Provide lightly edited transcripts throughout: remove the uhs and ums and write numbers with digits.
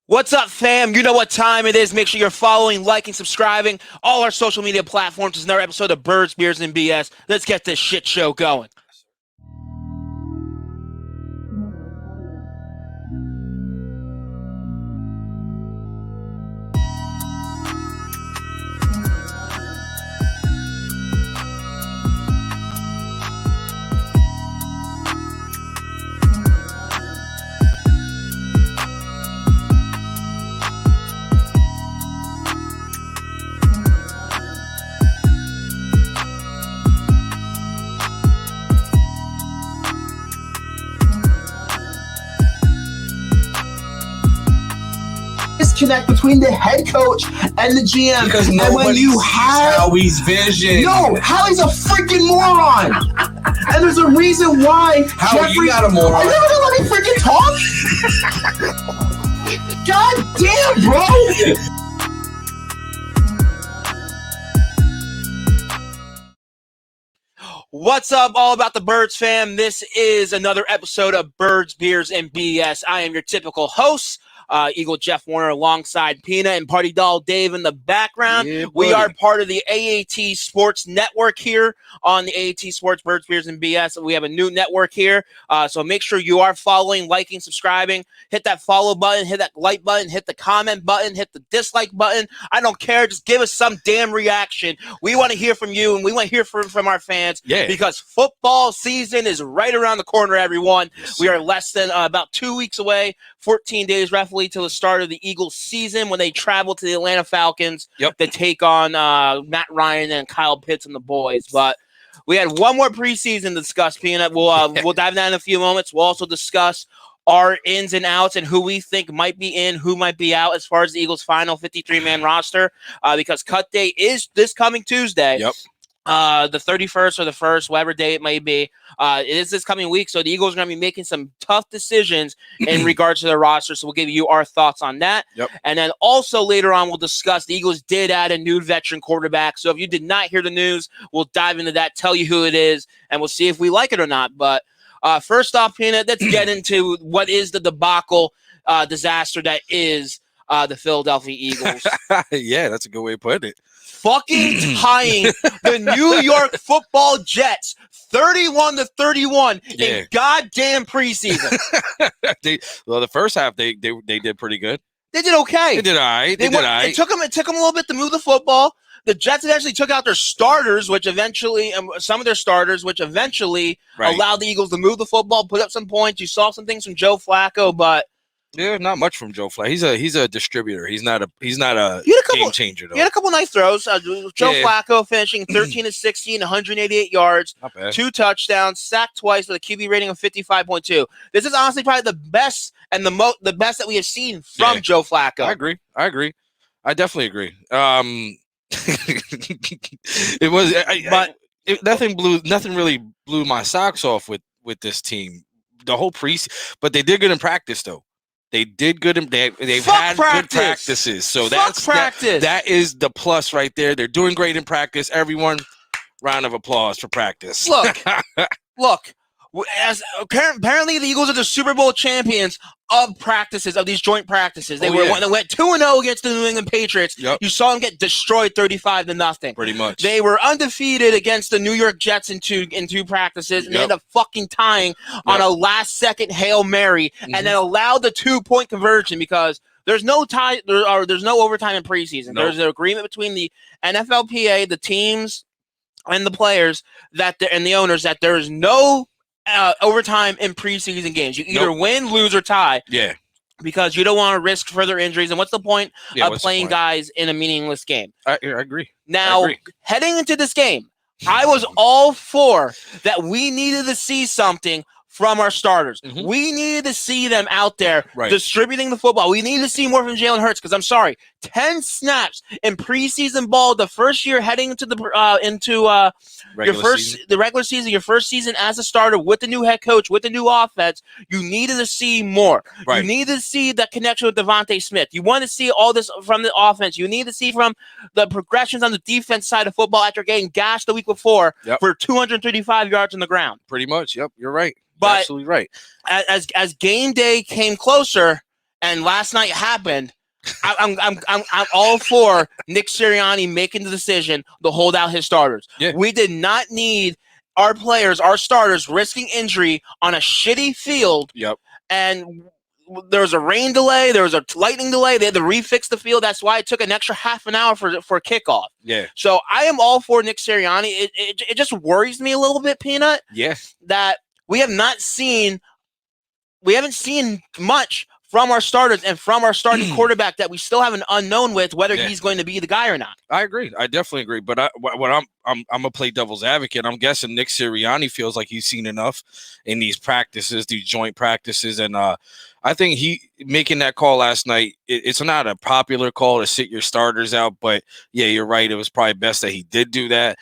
What's up, fam? You know what time it is. Make sure you're following, liking, subscribing. All our social media platforms. This is another episode of Birds, Beers, and BS. Let's get this shit show going. Disconnect between the head coach and the GM because and when you have Howie's vision. No, Howie's a freaking moron, and there's a reason why. Howie, you got a moron. Are you never gonna let me freaking talk? God damn, bro. What's up, all about the Birds, fam? This is another episode of Birds, Beers, and BS. I am your typical host, Eagle Jeff Warner, alongside Peanut and Party Doll Dave in the background. Yeah, we are part of the AAT Sports Network here on the AAT Sports Birds, Beers, and BS. We have a new network here, so make sure you are following, liking, subscribing. Hit that follow button, hit that like button, hit the comment button, hit the dislike button. I don't care. Just give us some damn reaction. We want to hear from you, and we want to hear from our fans. Yeah. Because football season is right around the corner, everyone. Yes. We are less than about 2 weeks away, 14 days roughly till the start of the Eagles season when they travel to the Atlanta Falcons to take on Matt Ryan and Kyle Pitts and the boys. But we had one more preseason to discuss, Peanut. We'll dive down in a few moments. We'll also discuss our ins and outs and who we think might be in, who might be out as far as the Eagles' final 53-man roster because cut day is this coming Tuesday. Yep. The 31st or the 1st, whatever day it may be. It is this coming week, so the Eagles are going to be making some tough decisions in regards to their roster, so we'll give you our thoughts on that. Yep. And then also later on, we'll discuss the Eagles did add a new veteran quarterback, so if you did not hear the news, we'll dive into that, tell you who it is, and we'll see if we like it or not. But first off, Peanut, let's get into what is the debacle disaster that is the Philadelphia Eagles. Yeah, that's a good way to put it. Fucking tying the New York Football Jets 31-31 in goddamn preseason. The first half they did pretty good. They did okay. They did all right. It took them a little bit to move the football. The Jets eventually took out their starters, which eventually allowed the Eagles to move the football, put up some points. You saw some things from Joe Flacco, but yeah, not much from Joe Flacco. He's a distributor. He's not a game changer though. He had a couple nice throws. Joe Flacco finishing 13-16, 188 yards, 2 touchdowns, sacked twice with a QB rating of 55.2. This is honestly probably the best and the best that we have seen from Joe Flacco. I agree. I definitely agree. It was, nothing really blew my socks off with this team. The whole but they did good in practice though. They've had good practices. So that is the plus right there. They're doing great in practice. Everyone, round of applause for practice. Look. As apparently the Eagles are the Super Bowl champions of practices, of these joint practices. They went 2-0 against the New England Patriots. Yep. You saw them get destroyed 35-0. Pretty much. They were undefeated against the New York Jets in two practices, and they ended up fucking tying on a last-second Hail Mary, and then allowed the 2-point conversion because there's no tie. There's no overtime in preseason. Nope. There's an agreement between the NFLPA, the teams, and the players and the owners that there is no overtime in preseason games. You either win, lose, or tie. Yeah. Because you don't want to risk further injuries. And what's the point of playing guys in a meaningless game? I agree. Now, heading into this game, I was all for that we needed to see something from our starters. Mm-hmm. We needed to see them out there distributing the football. We needed to see more from Jalen Hurts because I'm sorry, 10 snaps in preseason ball the first year heading into the regular season, your first season as a starter with the new head coach, with the new offense. You needed to see more. Right. You needed to see that connection with Devontae Smith. You want to see all this from the offense. You need to see from the progressions on the defense side of football after getting gashed the week before for 235 yards on the ground. Pretty much. Yep, you're right. But absolutely right. As game day came closer and last night happened, I'm all for Nick Sirianni making the decision to hold out his starters. Yeah. We did not need our players, our starters, risking injury on a shitty field. Yep. And there was a rain delay. There was a lightning delay. They had to refix the field. That's why it took an extra half an hour for kickoff. Yeah. So I am all for Nick Sirianni. It just worries me a little bit, Peanut. Yeah. That we haven't seen much from our starters and from our starting quarterback that we still have an unknown with whether he's going to be the guy or not. I agree. I definitely agree. But I'm gonna play devil's advocate. I'm guessing Nick Sirianni feels like he's seen enough in these practices, these joint practices, and I think he making that call last night. It's not a popular call to sit your starters out, but yeah, you're right. It was probably best that he did do that.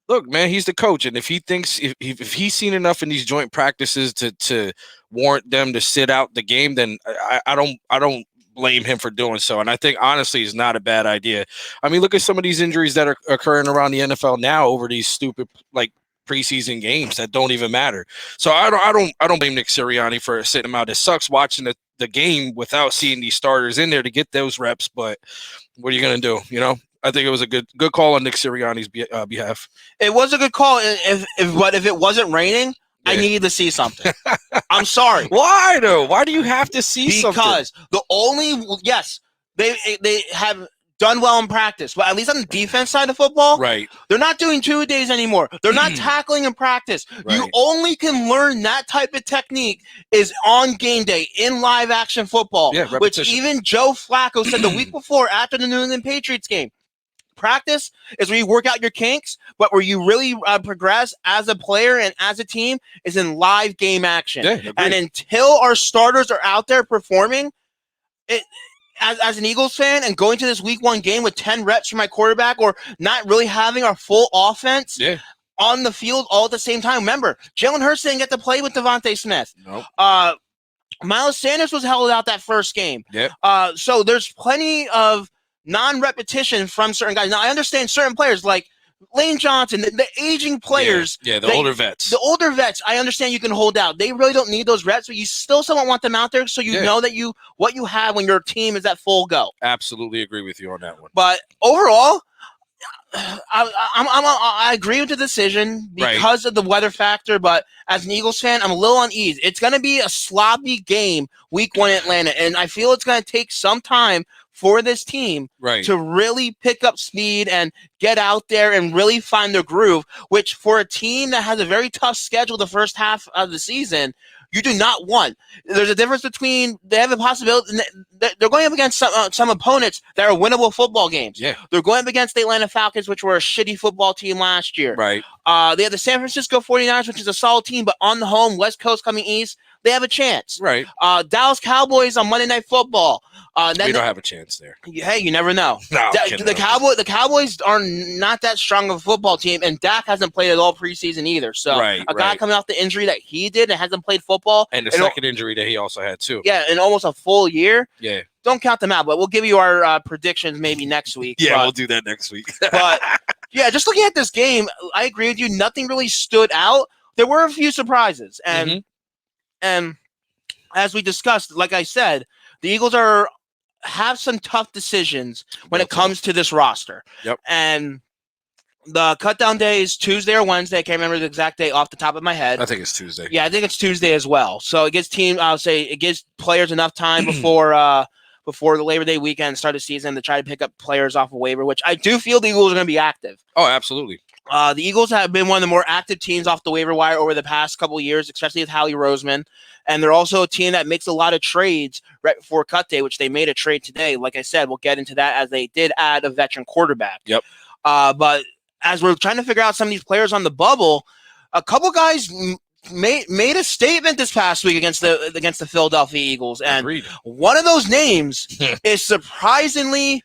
Look, man, he's the coach, and if he thinks if he's seen enough in these joint practices to warrant them to sit out the game, then I don't blame him for doing so. And I think honestly, it's not a bad idea. I mean, look at some of these injuries that are occurring around the NFL now over these stupid like preseason games that don't even matter. So I don't blame Nick Sirianni for sitting him out. It sucks watching the game without seeing these starters in there to get those reps, but what are you gonna do? You know. I think it was a good call on Nick Sirianni's behalf. It was a good call. If it wasn't raining, I needed to see something. I'm sorry. Why though? Why do you have to see something? Because they have done well in practice, but at least on the defense side of football, right? They're not doing 2 days anymore. They're not tackling in practice. Right. You only can learn that type of technique is on game day in live action football. Yeah, which even Joe Flacco said the week before after the New England Patriots game. Practice is where you work out your kinks, but where you really progress as a player and as a team is in live game action. Yeah, and until our starters are out there performing, as an Eagles fan and going to this week 1 game with 10 reps for my quarterback or not really having our full offense on the field all at the same time. Remember, Jalen Hurts didn't get to play with Devontae Smith. Nope. Miles Sanders was held out that first game. Yep. So there's plenty of non-repetition from certain guys. Now, I understand certain players like Lane Johnson, the aging players. Yeah, the older vets. The older vets, I understand you can hold out. They really don't need those reps, but you still somewhat want them out there so you know that what you have when your team is at full go. Absolutely agree with you on that one. But overall, I agree with the decision because of the weather factor, but as an Eagles fan, I'm a little uneasy. It's going to be a sloppy game week 1 in Atlanta, and I feel it's going to take some time for this team to really pick up speed and get out there and really find their groove, which for a team that has a very tough schedule the first half of the season, you do not want. There's a difference between they have a possibility. They're going up against some opponents that are winnable football games. Yeah. They're going up against the Atlanta Falcons, which were a shitty football team last year. Right. They have the San Francisco 49ers, which is a solid team, but on the home, West Coast coming east, they have a chance. Right. Dallas Cowboys on Monday Night Football. We don't have a chance there. Hey, you never know. No, the Cowboys are not that strong of a football team, and Dak hasn't played at all preseason either. So a guy coming off the injury that he did and hasn't played football. And the second injury that he also had too. Yeah, in almost a full year. Yeah. Don't count them out, but we'll give you our predictions maybe next week. Yeah, we'll do that next week. But, yeah, just looking at this game, I agree with you. Nothing really stood out. There were a few surprises. And as we discussed, like I said, the Eagles have some tough decisions when it comes to this roster. Yep. And the cutdown day is Tuesday or Wednesday. I can't remember the exact day off the top of my head. I think it's Tuesday. Yeah, I think it's Tuesday as well. So it gives it gives players enough time before the Labor Day weekend, start of season, to try to pick up players off a waiver, which I do feel the Eagles are going to be active. Oh, absolutely. The Eagles have been one of the more active teams off the waiver wire over the past couple of years, especially with Howie Roseman. And they're also a team that makes a lot of trades right before cut day, which they made a trade today. Like I said, we'll get into that as they did add a veteran quarterback. Yep. But as we're trying to figure out some of these players on the bubble, a couple guys made a statement this past week against the Philadelphia Eagles. And Agreed. One of those names is surprisingly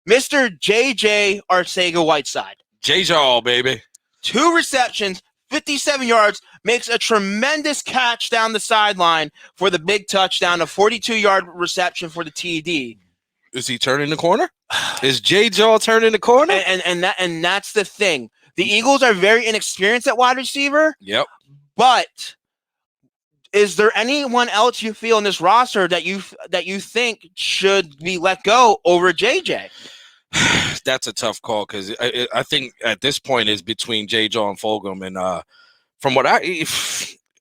Mr. J.J. Arcega-Whiteside. J-Jaw, baby. 2 receptions, 57 yards, makes a tremendous catch down the sideline for the big touchdown, a 42-yard reception for the TD. Is he turning the corner? Is J-Jaw turning the corner? And that's the thing. The Eagles are very inexperienced at wide receiver. Yep. But Is there anyone else you feel in this roster that you think should be let go over JJ? That's a tough call because I think at this point it's between J-Jaw and Fulgham. And from what all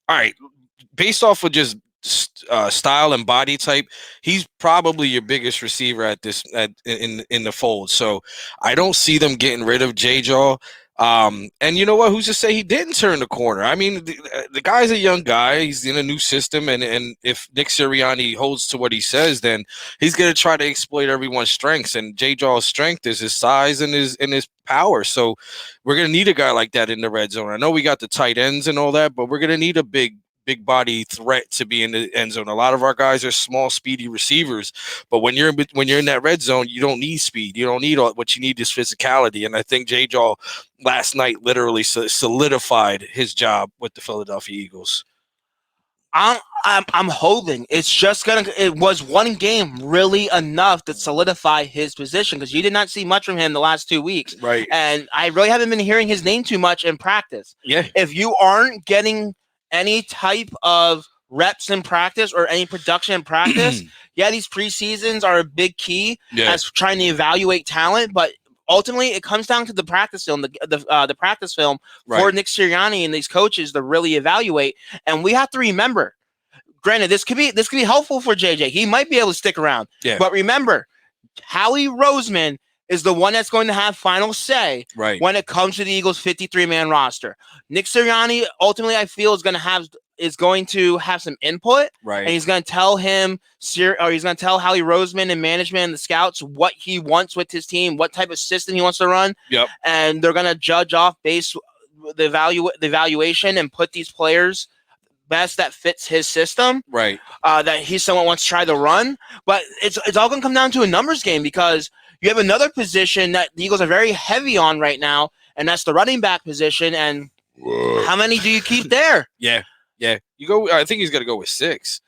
right, based off of just style and body type, he's probably your biggest receiver in the fold. So I don't see them getting rid of J-Jaw. And you know what? Who's to say he didn't turn the corner? I mean, the guy's a young guy. He's in a new system, and if Nick Sirianni holds to what he says, then he's going to try to exploit everyone's strengths. And J-Jaw's strength is his size and his power. So we're going to need a guy like that in the red zone. I know we got the tight ends and all that, but we're going to need a big body threat to be in the end zone. A lot of our guys are small, speedy receivers, but when you're in that red zone, you don't need speed. You don't need what you need is physicality. And I think J-Jaw last night literally solidified his job with the Philadelphia Eagles. I'm hoping it was one game really enough to solidify his position, because you did not see much from him the last 2 weeks. Right. And I really haven't been hearing his name too much in practice. Yeah. If you aren't getting any type of reps in practice or any production in practice, these preseasons are a big key as trying to evaluate talent, but ultimately it comes down to the practice film, the practice film for Nick Sirianni and these coaches to really evaluate. And we have to remember, granted, this could be helpful for JJ. He might be able to stick around. Yeah. But remember, Howie Roseman is the one that's going to have final say when it comes to the Eagles' 53-man roster. Nick Sirianni, ultimately, I feel is going to have some input, and he's going to tell Howie Roseman and management and the scouts what he wants with his team, what type of system he wants to run. Yep. And they're going to judge off based the evaluation and put these players best that fits his system. Right. That he's someone wants to try to run, but it's all going to come down to a numbers game, because you have another position that the Eagles are very heavy on right now, and that's the running back position. And how many do you keep there? Yeah. You go. I think he's going to go with 6.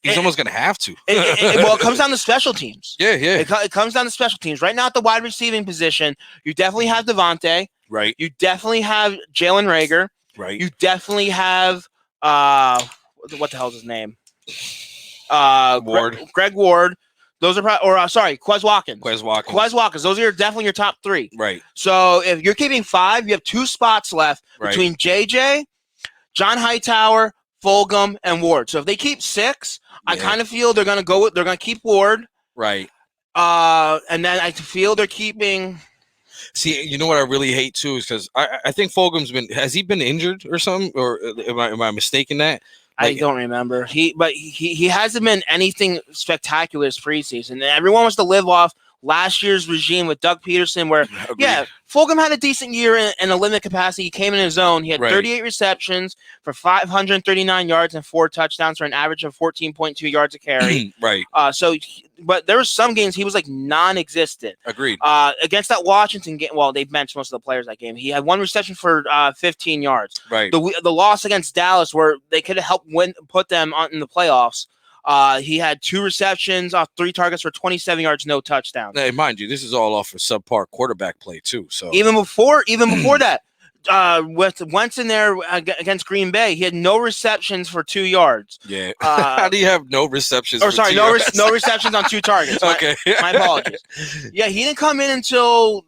He's almost going to have to. It comes down to special teams. Yeah. It comes down to special teams. Right now at the wide receiving position, you definitely have Devontae. Right. You definitely have Jalen Reagor. Right. You definitely have what the hell's his name? Ward. Greg Ward. Those are Quez Watkins. Quez Watkins. Those are definitely your top 3. Right. So if you're keeping 5, you have 2 spots left between JJ, John Hightower, Fulgham, and Ward. So if they keep 6, I kind of feel they're going to keep Ward. Right. And then I feel they're keeping. See, you know what I really hate too is because I think Fulgham's has he been injured or something, or am I mistaken that? I don't remember. He hasn't been anything spectacular this preseason. And everyone wants to live off last year's regime with Doug Peterson, where Fulgham had a decent year in a limited capacity. He came in his own. He had 38 receptions for 539 yards and 4 touchdowns for an average of 14.2 yards a carry. But there were some games he was like non-existent. Agreed. Against that Washington game, well, they benched most of the players that game. He had 1 reception for 15 yards. Right. The loss against Dallas, where they could have helped put them in the playoffs. He had 2 receptions off 3 targets for 27 yards, no touchdowns. Hey, mind you, this is all off of subpar quarterback play too. So even before that, with Wentz in there against Green Bay, he had no receptions for 2 yards. Yeah. How do you have no receptions? No receptions on 2 targets. Okay. My apologies. Yeah, he didn't come in until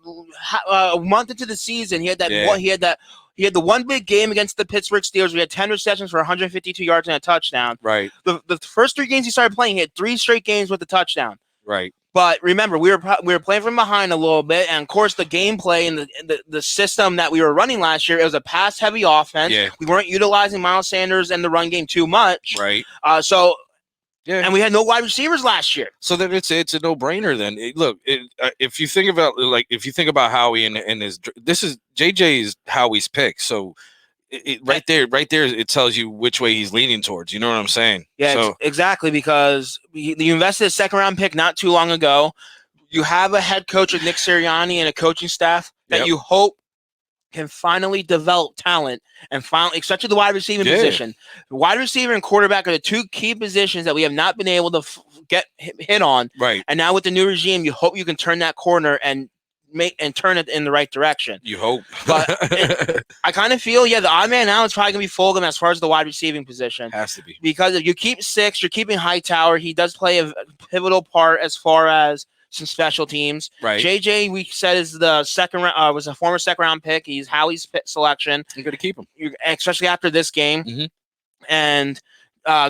a month into the season. He had that. He had the one big game against the Pittsburgh Steelers. We had 10 receptions for 152 yards and a touchdown. Right. The first 3 games he started playing, he had 3 straight games with a touchdown. Right. But remember, we were playing from behind a little bit, and of course, the gameplay and the system that we were running last year, it was a pass-heavy offense. Yeah. We weren't utilizing Miles Sanders and the run game too much. Right. Yeah, and we had no wide receivers last year. So then it's a no-brainer. Then if you think about Howie and his, this is JJ is Howie's pick. So right there, it tells you which way he's leaning towards. You know what I'm saying? Yeah, exactly. Because you invested a 2nd-round pick not too long ago. You have a head coach with Nick Sirianni and a coaching staff that you hope can finally develop talent, and finally, especially the wide receiving position. The wide receiver and quarterback are the 2 key positions that we have not been able to get hit on. Right. And now with the new regime, you hope you can turn that corner and turn it in the right direction. You hope. But I kind of feel, the odd man now is probably going to be Fulgham as far as the wide receiving position. Has to be. Because if you keep 6, you're keeping Hightower. He does play a pivotal part as far as some special teams. Right. JJ, we said, is the second round. Was a former second-round pick. He's Howie's selection. You're going to keep him, especially after this game. Mm-hmm. And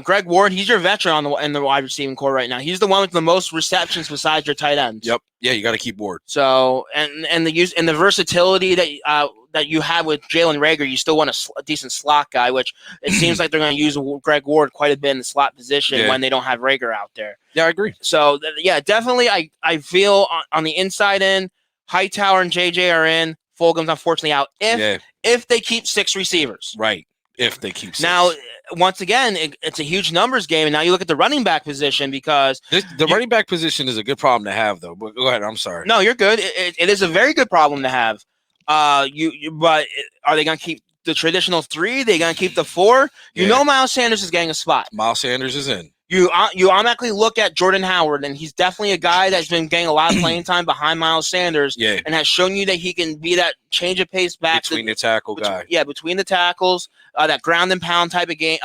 Greg Ward, he's your veteran in the wide receiving core right now. He's the one with the most receptions besides your tight ends. Yep. Yeah, you got to keep Ward. So and the use and the versatility that you have with Jalen Reagor, you still want a decent slot guy, which it seems like they're going to use Greg Ward quite a bit in the slot position when they don't have Reagor out there. Yeah, I agree. So definitely, I feel on the inside in, Hightower and JJ are in. Fulgham's unfortunately out if they keep 6 receivers. Right. If they keep 6. Now, once again, it's a huge numbers game, and now you look at the running back position because the running back position is a good problem to have, though. But go ahead. I'm sorry. No, you're good. It is a very good problem to have. But are they going to keep the traditional 3? They going to keep the 4? You know, Miles Sanders is getting a spot. Miles Sanders is in. You automatically look at Jordan Howard, and he's definitely a guy that's been getting a lot of playing time behind Miles Sanders, and has shown you that he can be that change of pace back between the tackle guy. Yeah, between the tackles, that ground and pound type of game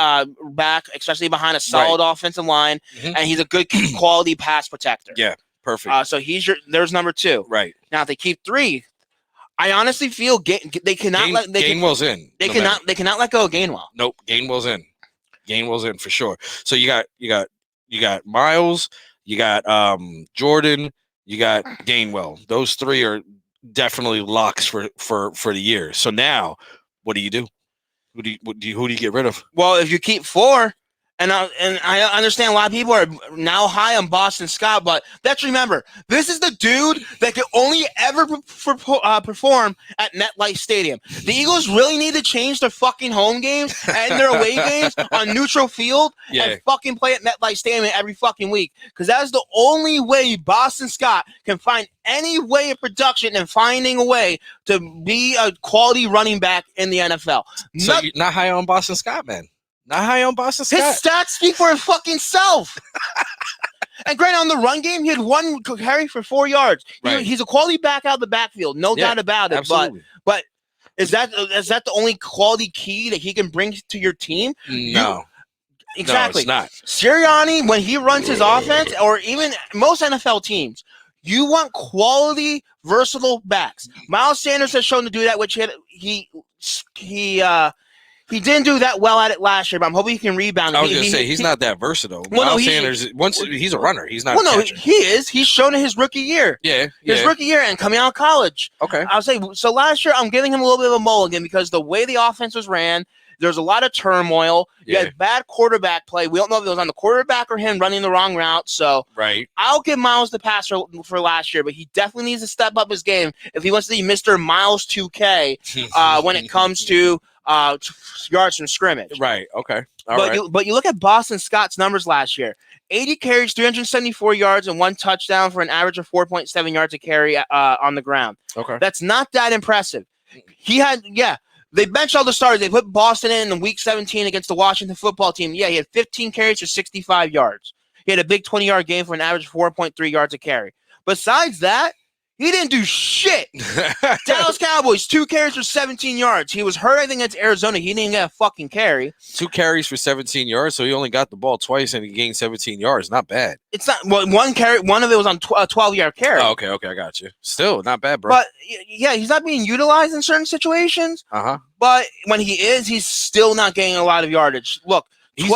back, especially behind a solid offensive line, and he's a good quality pass protector. Yeah, perfect. So there's number 2. Right Now, if they keep 3, I honestly feel they cannot let Gainwell's in. They cannot let go of Gainwell. Nope, Gainwell's in. Gainwell's in for sure. So you got Miles, you got Jordan, you got Gainwell. Those 3 are definitely locks for the year. So now, what do you do? Who do you get rid of? Well, if you keep 4, and I understand a lot of people are now high on Boston Scott, but let's remember, this is the dude that can only ever perform at MetLife Stadium. The Eagles really need to change their fucking home games and their away games on neutral field and fucking play at MetLife Stadium every fucking week, because that is the only way Boston Scott can find any way of production and finding a way to be a quality running back in the NFL. So you're not high on Boston Scott, man. Not high on Boston Scott. His stats speak for his fucking self. And granted, on the run game, he had 1 carry for 4 yards. Right. He's a quality back out of the backfield, no doubt about it. Absolutely. But is that the only quality key that he can bring to your team? No. Exactly. No, it's not. Sirianni, when he runs his offense, or even most NFL teams, you want quality, versatile backs. Miles Sanders has shown to do that, which he didn't do that well at it last year, but I'm hoping he can rebound. I was going to say, he's not that versatile. Miles Sanders, he's a runner. He's not a catcher. He is. He's shown in his rookie year. His rookie year and coming out of college. Okay. I'll say, so last year, I'm giving him a little bit of a mulligan because the way the offense was ran, there's a lot of turmoil. You had bad quarterback play. We don't know if it was on the quarterback or him running the wrong route. So I'll give Miles the pass for last year, but he definitely needs to step up his game if he wants to be Mr. Miles 2K when it comes to yards from scrimmage. Right. Okay. But you look at Boston Scott's numbers last year: 80 carries, 374 yards, and 1 touchdown for an average of 4.7 yards a carry on the ground. Okay. That's not that impressive. They benched all the starters. They put Boston in week 17 against the Washington football team. Yeah, he had 15 carries for 65 yards. He had a big 20-yard game for an average of 4.3 yards a carry. Besides that, he didn't do shit. Dallas Cowboys, 2 carries for 17 yards. He was hurt, I think, against Arizona. He didn't get a fucking carry. 2 carries for 17 yards, so he only got the ball twice and he gained 17 yards. Not bad. It's not 1 carry. One of it was on a 12-yard carry. Oh, okay, I got you. Still, not bad, bro. But he's not being utilized in certain situations. But when he is, he's still not getting a lot of yardage. Look.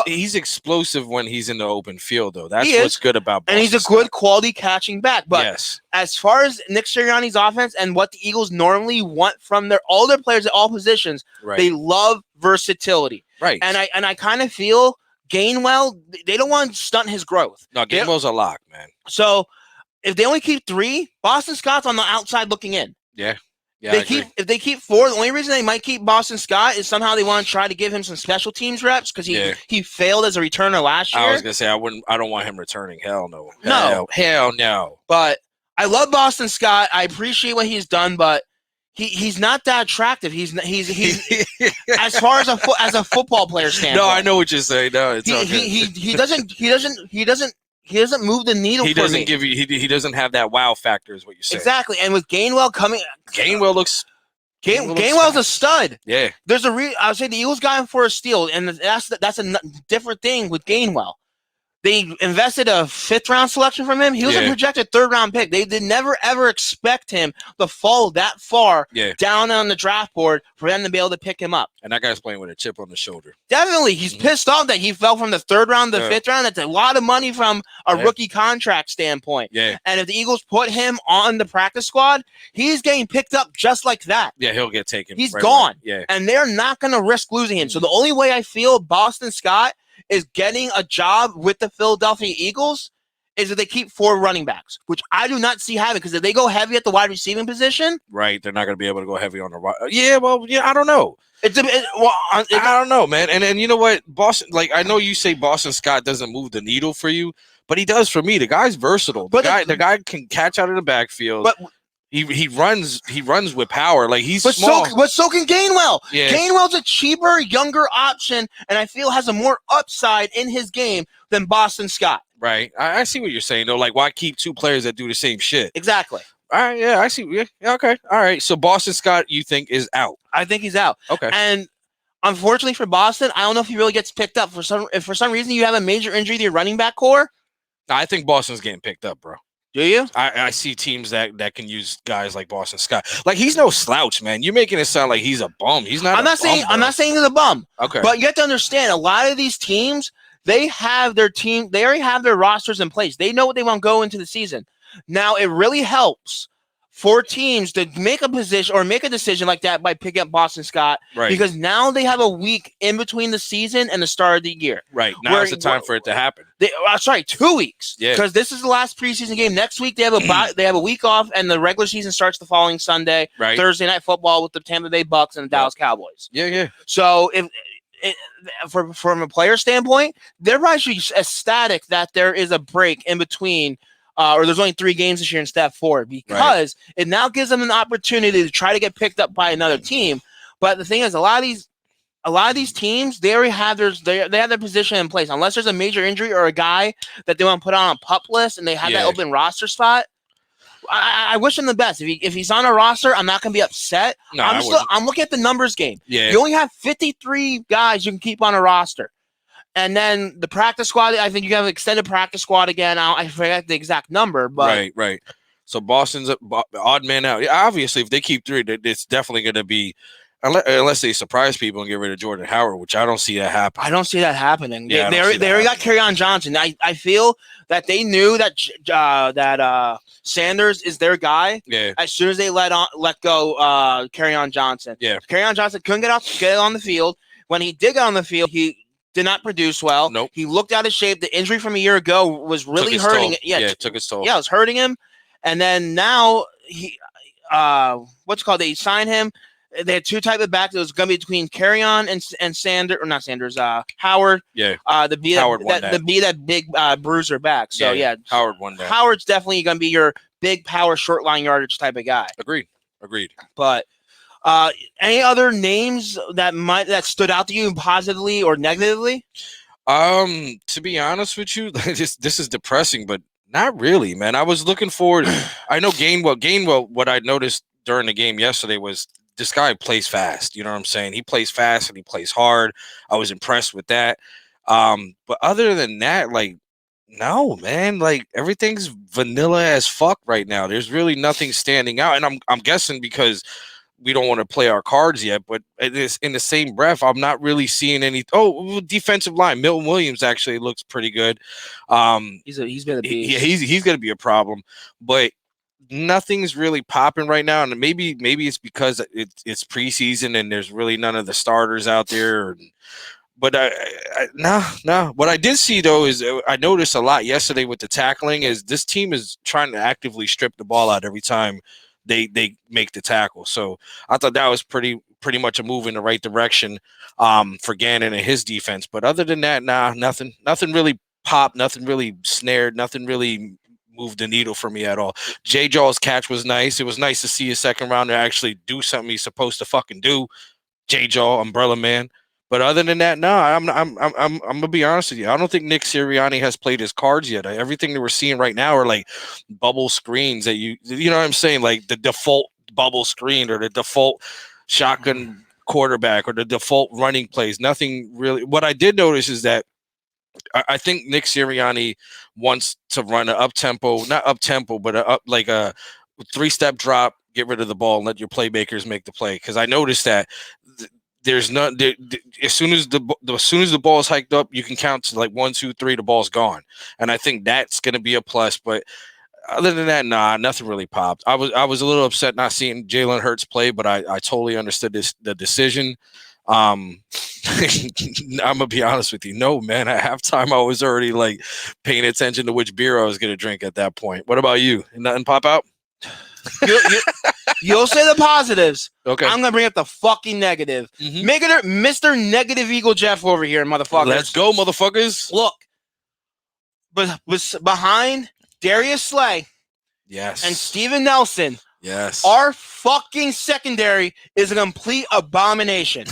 He's explosive when he's in the open field, though. That's what's good about Boston. And he's a good quality catching back. But as far as Nick Sirianni's offense and what the Eagles normally want from all their players at all positions, they love versatility. Right. And I kind of feel Gainwell, they don't want to stunt his growth. No, Gainwell's a lock, man. So if they only keep 3, Boston Scott's on the outside looking in. Yeah. If they keep 4, the only reason they might keep Boston Scott is somehow they want to try to give him some special teams reps because he failed as a returner last year. I was gonna say I don't want him returning. Hell no. Hell no. But I love Boston Scott. I appreciate what he's done, but he's not that attractive. He's as far as a football player standpoint. No, I know what you're saying. No, it's he doesn't he doesn't move the needle. He doesn't give you. He doesn't have that wow factor, is what you're saying. Exactly. And with Gainwell coming, Gainwell's a stud. Yeah. There's I would say the Eagles got him for a steal, and that's a different thing with Gainwell. They invested a 5th-round selection from him. He was a projected 3rd-round pick. They did never, ever expect him to fall that far down on the draft board for them to be able to pick him up. And that guy's playing with a chip on the shoulder. Definitely. He's pissed off that he fell from the 3rd round to the 5th round. That's a lot of money from a rookie contract standpoint. Yeah. And if the Eagles put him on the practice squad, he's getting picked up just like that. Yeah, he'll get taken. He's gone. Yeah. And they're not going to risk losing him. So the only way I feel Boston Scott is getting a job with the Philadelphia Eagles is if they keep 4 running backs, which I do not see having, because if they go heavy at the wide receiving position, right, they're not going to be able to go heavy on the right. I don't know. I don't know, man. And you know what, Boston? Like, I know you say Boston Scott doesn't move the needle for you, but he does for me. The guy's versatile. The guy can catch out of the backfield. But he runs with power. Like, he's but small. So can Gainwell. Yeah. Gainwell's a cheaper, younger option, and I feel has a more upside in his game than Boston Scott. Right. I see what you're saying, though. Like, why keep 2 players that do the same shit? Exactly. All right. Yeah, I see. Yeah, okay. All right. So Boston Scott, you think, is out? I think he's out. Okay. And unfortunately for Boston, I don't know if he really gets picked up. If for some reason you have a major injury to your running back core. I think Boston's getting picked up, bro. Do you? I see teams that can use guys like Boston Scott. Like, he's no slouch, man. You're making it sound like he's a bum. He's not. I'm not saying he's a bum. Okay. But you have to understand, a lot of these teams, they have their team. They already have their rosters in place. They know what they want to go into the season. Now, it really helps for teams to make a position or make a decision like that by picking up Boston Scott, right? Because now they have a week in between the season and the start of the year. Right. Now is the time for it to happen. 2 weeks. Yeah. Because this is the last preseason game. Next week they have a week off, and the regular season starts the following Sunday. Right. Thursday Night Football with the Tampa Bay Bucks and the Dallas Cowboys. Yeah. So from a player standpoint, they're actually ecstatic that there is a break in between. Or there's only 3 games this year instead of 4, because it now gives them an opportunity to try to get picked up by another team. But the thing is, a lot of these teams, they already have their position in place. Unless there's a major injury or a guy that they want to put on a PUP list and they have that open roster spot. I wish him the best. If he's on a roster, I'm not going to be upset. No, I'm looking at the numbers game. Yeah. You only have 53 guys you can keep on a roster. And then the practice squad, I think you have an extended practice squad again. I forget the exact number, but right. So Boston's odd man out. Yeah, obviously, if they keep 3, it's definitely going to be, unless they surprise people and get rid of Jordan Howard, which I don't see that happen. I don't see that happening. Yeah, they already got Kerryon Johnson. I feel that they knew that Sanders is their guy. Yeah. As soon as they let go Kerryon Johnson. Yeah. Kerryon Johnson couldn't get on the field. When he did get on the field, he did not produce well. Nope. He looked out of shape. The injury from a year ago was really hurting. It took its toll. Yeah, it was hurting him. And then now he, they signed him. They had 2 type of backs. It was going to be between Kerryon and Sanders, or not Sanders, Howard. Yeah. The big bruiser back. So Howard won that. Howard's definitely going to be your big power short line yardage type of guy. Agreed. But any other names that stood out to you positively or negatively? To be honest with you, this is depressing, but not really, man. I was looking forward. I know Gainwell, what I noticed during the game yesterday was this guy plays fast. You know what I'm saying? He plays fast and he plays hard. I was impressed with that. But other than that, like, no, man, like, everything's vanilla as fuck right now. There's really nothing standing out. And I'm guessing because we don't want to play our cards yet, but it is in the same breath, I'm not really seeing any. Oh, defensive line. Milton Williams actually looks pretty good. He's been a beast. Yeah, he's going to be a problem, but nothing's really popping right now. And maybe it's because it's preseason and there's really none of the starters out there. But no. What I did see, though, is I noticed a lot yesterday with the tackling is this team is trying to actively strip the ball out every time they make the tackle. So I thought that was pretty much a move in the right direction for Gannon and his defense. But other than that, nothing really popped, nothing really snared, nothing really moved the needle for me at all. J. Jaw's catch was nice. It was nice to see a second rounder actually do something he's supposed to fucking do. J. Jaw, umbrella man. But other than that, no, I'm gonna be honest with you. I don't think Nick Sirianni has played his cards yet. Everything that we're seeing right now are like bubble screens that you know what I'm saying, like the default bubble screen or the default shotgun quarterback or the default running plays. Nothing really. What I did notice is that I think Nick Sirianni wants to run an not up tempo, but like a 3-step drop, get rid of the ball, and let your playmakers make the play. Because I noticed that there's not as soon as the ball is hiked up, you can count to like 1, 2, 3, the ball's gone, and I think that's going to be a plus. But other than that, nah, nothing really popped. I was a little upset not seeing Jalen Hurts play, but I totally understood the decision. I'm gonna be honest with you. No, man, at halftime I was already like paying attention to which beer I was gonna drink at that point. What about you? Nothing pop out? You'll say the positives. Okay. I'm gonna bring up the fucking negative. Mm-hmm. Make it Mr. Negative Eagle Jeff over here, motherfuckers. Let's go, motherfuckers. Look, but behind Darius Slay, yes, and Steven Nelson, yes, our fucking secondary is a complete abomination.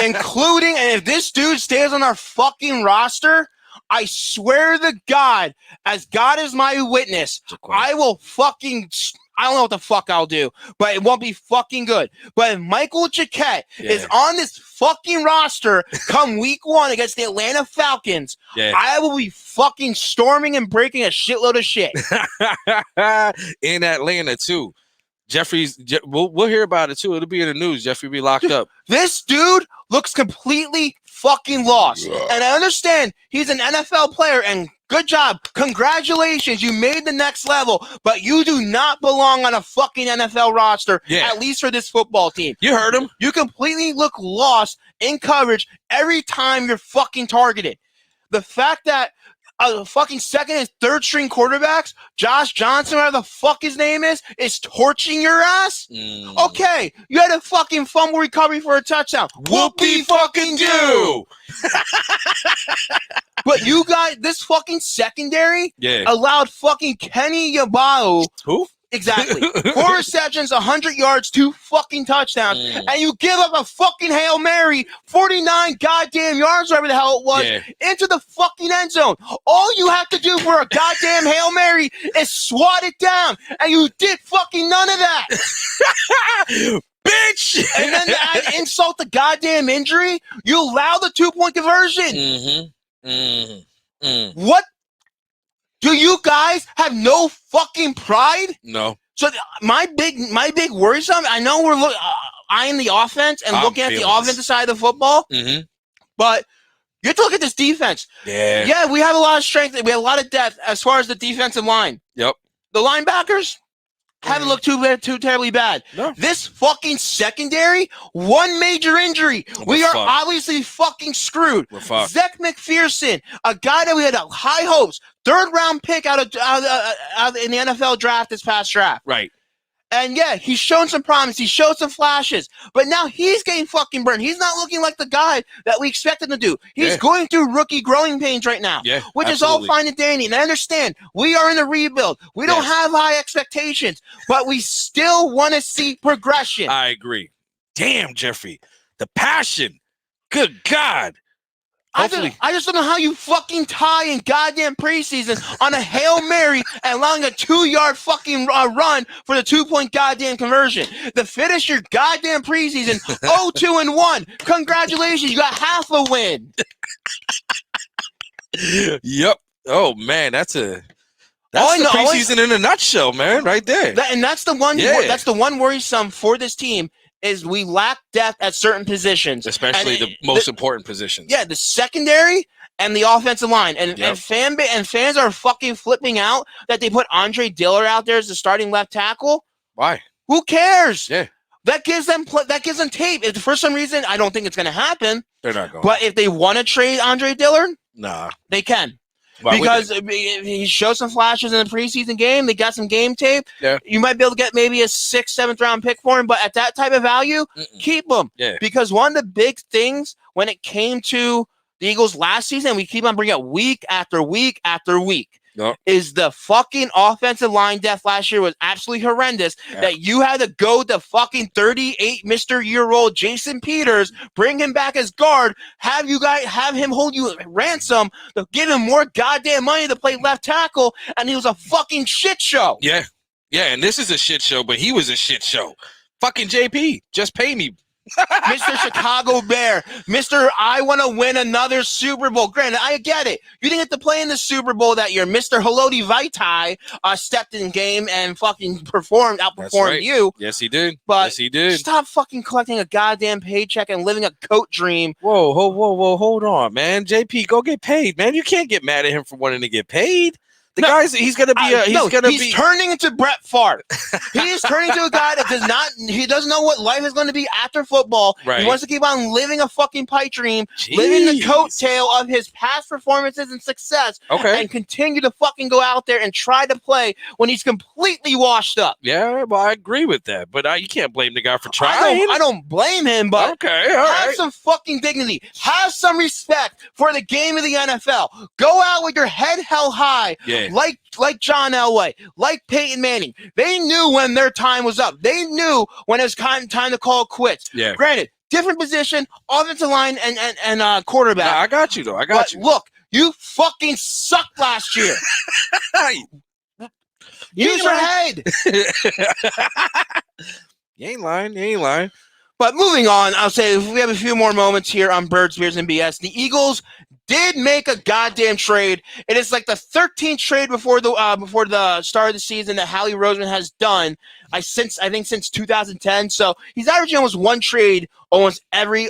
Including, and if this dude stays on our fucking roster, I swear to God, as God is my witness, I will fucking, I don't know what the fuck I'll do, but it won't be fucking good. But if Michael Jacquet is on this fucking roster come week 1 against the Atlanta Falcons, I will be fucking storming and breaking a shitload of shit. In Atlanta, too. We'll hear about it, too. It'll be in the news. Jeffrey will be locked up. This dude looks completely fucking lost. And I understand he's an NFL player, and good job. Congratulations. You made the next level, but you do not belong on a fucking NFL roster, at least for this football team. You heard him. You completely look lost in coverage every time you're fucking targeted. The fact that fucking second and third string quarterbacks, Josh Johnson, whatever the fuck his name is torching your ass? Okay, you had a fucking fumble recovery for a touchdown. Whoopie fucking do! But you got this fucking secondary allowed fucking Kenny Yabau. Who? Exactly. 4 receptions, 100 yards, 2 fucking touchdowns, and you give up a fucking Hail Mary, 49 goddamn yards, whatever the hell it was, into the fucking end zone. All you have to do for a goddamn Hail Mary is swat it down, and you did fucking none of that. Bitch! And then to add insult to goddamn injury, you allow the 2-point conversion. What? Do you guys have no fucking pride? No. So my big worrisome. I know we're eyeing the offense and looking at the offensive side of the football, but you have to look at this defense. Yeah, we have a lot of strength. We have a lot of depth as far as the defensive line. Yep. The linebackers haven't looked too terribly bad. No. This fucking secondary, one major injury. We are obviously fucking screwed. We're fucked. Zach McPherson, a guy that we had high hopes, 3rd round pick out in the NFL draft this past draft. Right. And yeah, he's shown some promise. He showed some flashes. But now he's getting fucking burned. He's not looking like the guy that we expected to do. He's going through rookie growing pains right now. Yeah, which is all fine and dandy. And I understand we are in a rebuild. We don't have high expectations, but we still want to see progression. I agree. Damn, Jeffrey. The passion. Good God. I just don't know how you fucking tie in goddamn preseason on a Hail Mary and allowing a 2-yard fucking run for the 2-point goddamn conversion. To finish your goddamn preseason 0-2-1. Congratulations, you got half a win. Yep. Oh man, that's the preseason in a nutshell, man, right there. And that's the one. That's the one worrisome for this team. Is we lack depth at certain positions. Especially the most important positions. Yeah, the secondary and the offensive line. And fans are fucking flipping out that they put Andre Dillard out there as the starting left tackle. Why? Who cares? Yeah. That gives them tape. If for some reason, I don't think it's going to happen. They're not going. But if they want to trade Andre Dillard, they can. Why because he showed some flashes in the preseason game. They got some game tape. Yeah. You might be able to get maybe a 6th, 7th round pick for him, but at that type of value, keep him. Yeah. Because one of the big things when it came to the Eagles last season, we keep on bringing up week after week after week. is the fucking offensive line depth last year was absolutely horrendous. Yeah. That you had to go to fucking 38 Mr. Jason Peters, bring him back as guard, have him hold you ransom to give him more goddamn money to play left tackle, and he was a fucking shit show. Yeah. Yeah, and this is a shit show, but he was a shit show. Fucking JP, just pay me. Mr. Chicago Bear, Mr. I want to win another Super Bowl. Granted, I get it. You didn't get to play in the Super Bowl that year. Mr. Haloti Vaitai stepped in game and fucking outperformed you. Yes, he did. But yes, he did. Stop fucking collecting a goddamn paycheck and living a coat dream. Whoa, hold on, man. JP, go get paid, man. You can't get mad at him for wanting to get paid. He's gonna be. He's turning into Brett Favre. He's turning into a guy that doesn't know what life is going to be after football. Right. He wants to keep on living a fucking pipe dream, living the coattail of his past performances and success, and continue to fucking go out there and try to play when he's completely washed up. Yeah, well, I agree with that, but you can't blame the guy for trying. I don't blame him, but have some fucking dignity. Have some respect for the game of the NFL. Go out with your head held high. Yeah. Like John Elway, like Peyton Manning. They knew when their time was up. They knew when it was time to call quits. Yeah. Granted, different position, offensive line and quarterback. No, I got you, though. I got you. Look, you fucking sucked last year. Use your head. You ain't lying. But moving on, I'll say if we have a few more moments here on Birds, Beers, and BS. The Eagles did make a goddamn trade. It is like the 13th trade before the start of the season that Howie Roseman has done. I think since 2010. So he's averaging almost one trade almost every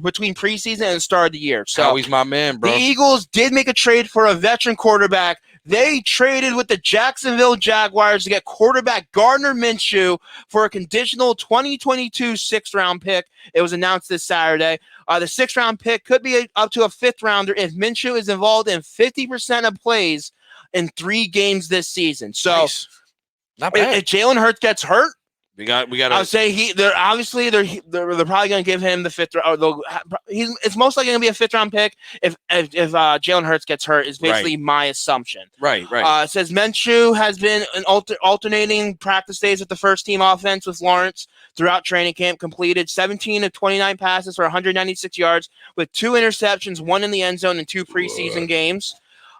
between preseason and the start of the year. So Howie's my man, bro. The Eagles did make a trade for a veteran quarterback. They traded with the Jacksonville Jaguars to get quarterback Gardner Minshew for a conditional 2022 6th-round pick. It was announced this Saturday. The 6th-round pick could be up to a 5th-rounder if Minshew is involved in 50% of plays in 3 games this season. So, nice. Not bad. If Jalen Hurts gets hurt, we got. I would say they're probably going to give him the 5th round. It's most likely going to be a 5th-round pick if Jalen Hurts gets hurt. Is basically my assumption. Right. It says Minshew has been alternating practice days with the first-team offense with Lawrence throughout training camp. Completed 17 of 29 passes for 196 yards with 2 interceptions, 1 in the end zone in 2 preseason games.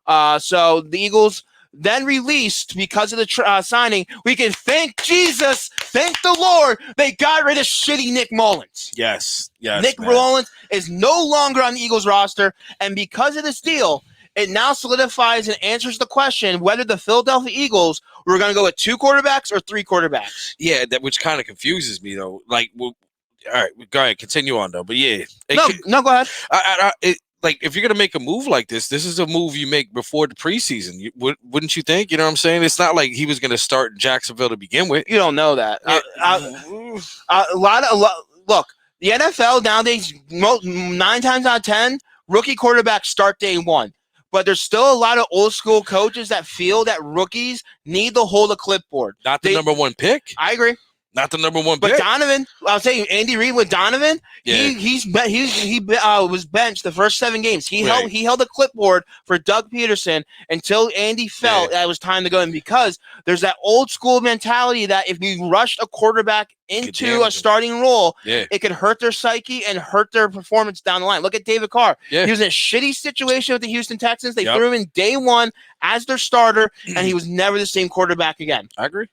So the Eagles then released because of the signing. We can thank Jesus, thank the Lord, they got rid of shitty Nick Mullins. Yes, Nick Mullins is no longer on the Eagles roster, and because of this deal, it now solidifies and answers the question whether the Philadelphia Eagles were going to go with 2 quarterbacks or 3 quarterbacks. Yeah, which kind of confuses me, though. Like, all right, go ahead, continue on, though. But yeah. No, go ahead. Like, if you're going to make a move like this is a move you make before the preseason. Wouldn't you think? You know what I'm saying? It's not like he was going to start in Jacksonville to begin with. You don't know that. Look, the NFL nowadays, 9 times out of 10, rookie quarterbacks start day 1. But there's still a lot of old school coaches that feel that rookies need to hold a clipboard. Not the number 1 pick? I agree. Not the number 1 pick. But Donovan, I'll tell you, Andy Reid with Donovan, yeah. he was benched the first 7 games. He held a clipboard for Doug Peterson until Andy felt that it was time to go in, because there's that old school mentality that if you rushed a quarterback into a starting role, it could hurt their psyche and hurt their performance down the line. Look at David Carr. Yeah. He was in a shitty situation with the Houston Texans. They threw him in day 1 as their starter, and he was never the same quarterback again. I agree.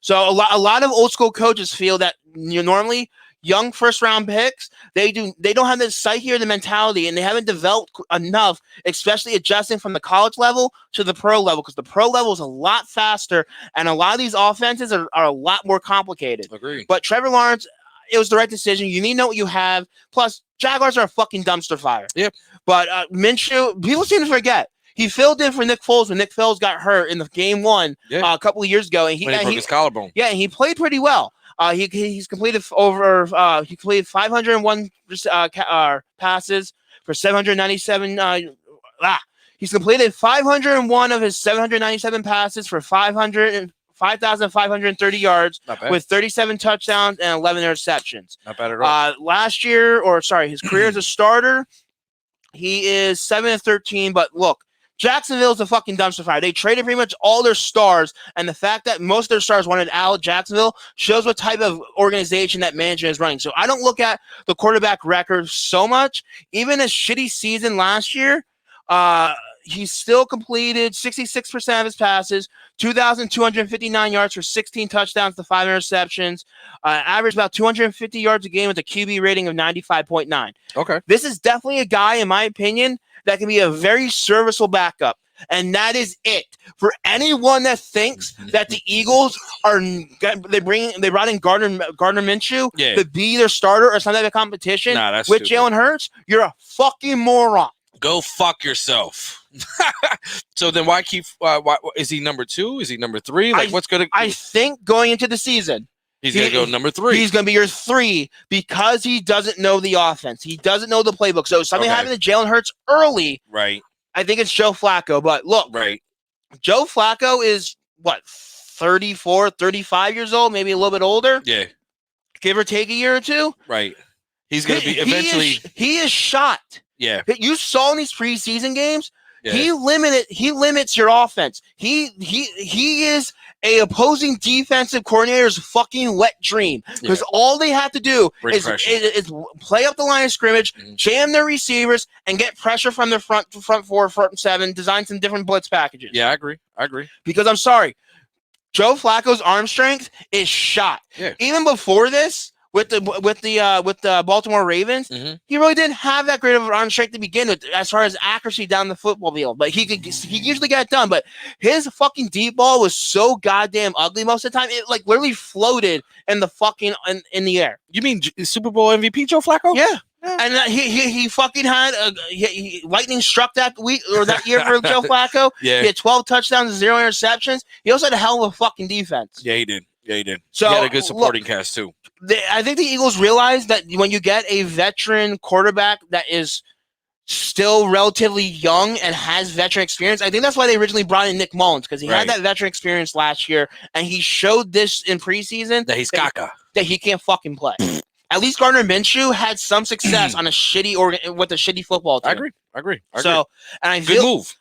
So a lot of old school coaches feel that normally young first-round picks, they don't have the psyche or the mentality, and they haven't developed enough, especially adjusting from the college level to the pro level, because the pro level is a lot faster, and a lot of these offenses are a lot more complicated. Agree. But Trevor Lawrence, it was the right decision. You need to know what you have. Plus, Jaguars are a fucking dumpster fire. Yep. But Minshew, people seem to forget. He filled in for Nick Foles when Nick Foles got hurt in the game 1 a couple of years ago, and he broke his collarbone. Yeah, and he played pretty well. He's completed 501 passes for 797. He's completed 501 of his 797 passes for 5,530 yards with 37 touchdowns and 11 interceptions. Not bad at all. His career as a starter, he is 7-13. But look, Jacksonville's a fucking dumpster fire. They traded pretty much all their stars, and the fact that most of their stars wanted out of Jacksonville shows what type of organization that management is running. So I don't look at the quarterback record so much. Even a shitty season last year, he still completed 66% of his passes, 2,259 yards for 16 touchdowns to 5 interceptions, averaged about 250 yards a game with a QB rating of 95.9. Okay. This is definitely a guy, in my opinion, that can be a very serviceable backup. And that is it. For anyone that thinks that the Eagles they brought in Gardner Minshew to be their starter or some type of competition with Jalen Hurts, you're a fucking moron. Go fuck yourself. So then why keep why is he number 2? Is he number 3? Like I think going into the season, he's going to go number 3. He's going to be your 3 because he doesn't know the offense. He doesn't know the playbook. So something happened to Jalen Hurts early. Right. I think it's Joe Flacco. But look, Joe Flacco is, 34, 35 years old, maybe a little bit older? Yeah. Give or take a year or two? Right. He's going to be eventually. He is shot. Yeah. You saw in these preseason games, he limits your offense. He is a opposing defensive coordinator's fucking wet dream because all they have to do is play up the line of scrimmage, jam their receivers, and get pressure from their front 4, front 7, design some different blitz packages. Yeah, I agree. Because I'm sorry, Joe Flacco's arm strength is shot. Yeah. Even before this, with the Baltimore Ravens, he really didn't have that great of an arm strength to begin with as far as accuracy down the football field. But he usually got it done. But his fucking deep ball was so goddamn ugly most of the time. It like literally floated in the fucking in the air. You mean Super Bowl MVP Joe Flacco? Yeah. And he fucking had lightning struck that week or that year for Joe Flacco. Yeah. He had 12 touchdowns and 0 interceptions. He also had a hell of a fucking defense. Yeah, he did. So he had a good supporting cast too. I think the Eagles realize that when you get a veteran quarterback that is still relatively young and has veteran experience, I think that's why they originally brought in Nick Mullins, because he had that veteran experience last year, and he showed this in preseason that he's caca, that he can't fucking play. At least Gardner Minshew had some success on with a shitty football team. I agree. So, and I good feel move.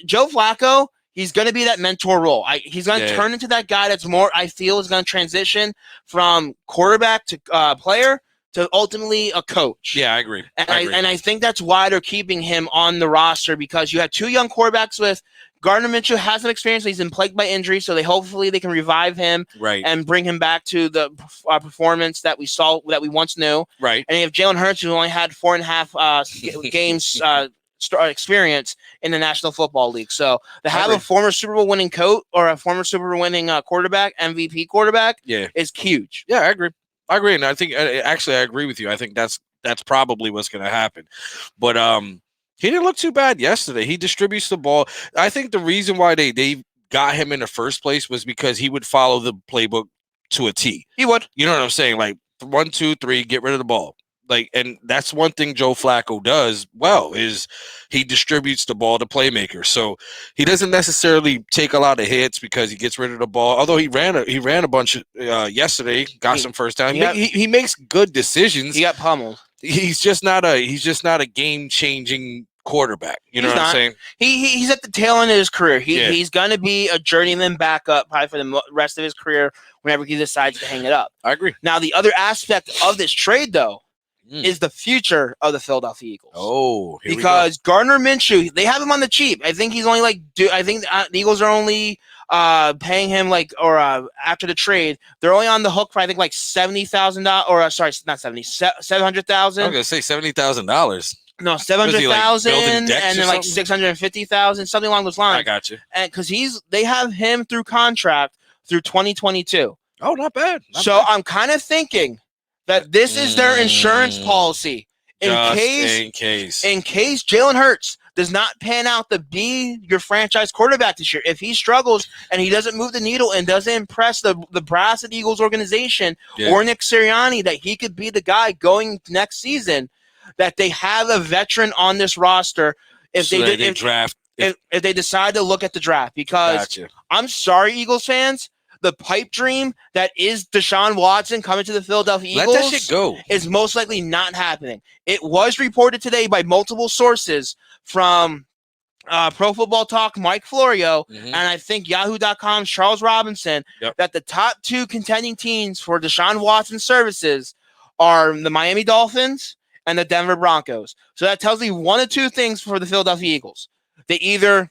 Joe Flacco, he's going to be that mentor role. He's going to turn into that guy that's more, I feel, is going to transition from quarterback to player to ultimately a coach. Yeah, I agree. And I think that's why they're keeping him on the roster, because you had 2 young quarterbacks with Gardner Minshew has some experience. He's been plagued by injury, so hopefully they can revive him and bring him back to the performance that we once knew. Right. And you have Jalen Hurts, who only had 4.5 games experience in the National Football League. So to have a former Super Bowl winning coach or a former Super Bowl winning quarterback, MVP quarterback, is huge. Yeah, I agree, and I think actually I agree with you. I think that's probably what's going to happen. But he didn't look too bad yesterday. He distributes the ball. I think the reason why they got him in the first place was because he would follow the playbook to a T. He would. You know what I'm saying? Like 1, 2, 3, get rid of the ball. Like, and that's one thing Joe Flacco does well is he distributes the ball to playmakers. So he doesn't necessarily take a lot of hits because he gets rid of the ball. Although he ran a bunch yesterday, got some first down. He makes good decisions. He got pummeled. He's just not a game changing quarterback. You know what I'm saying? He's at the tail end of his career. He's going to be a journeyman backup probably for the rest of his career whenever he decides to hang it up. I agree. Now the other aspect of this trade, though, is the future of the Philadelphia Eagles. Oh, because Gardner Minshew, they have him on the cheap. I think he's only I think the Eagles are only paying him after the trade, they're only on the hook for I think like $70,000 or sorry, not 70, $700,000. I'm gonna say $70,000. No, 700,000 and then like 650,000, something along those lines. I got you. And because they have him through contract through 2022. Oh, not bad. I'm kind of thinking that this is their insurance policy in case Jalen Hurts does not pan out to be your franchise quarterback this year. If he struggles and he doesn't move the needle and doesn't impress the brass of the Eagles organization or Nick Sirianni, that he could be the guy going next season, that they have a veteran on this roster if they decide to look at the draft. Because I'm sorry, Eagles fans, the pipe dream that is Deshaun Watson coming to the Philadelphia Eagles let that shit go. Is most likely not happening. It was reported today by multiple sources from Pro Football Talk, Mike Florio, and I think Yahoo.com's Charles Robinson, that the top 2 contending teams for Deshaun Watson's services are the Miami Dolphins and the Denver Broncos. So that tells me one of 2 things for the Philadelphia Eagles. They either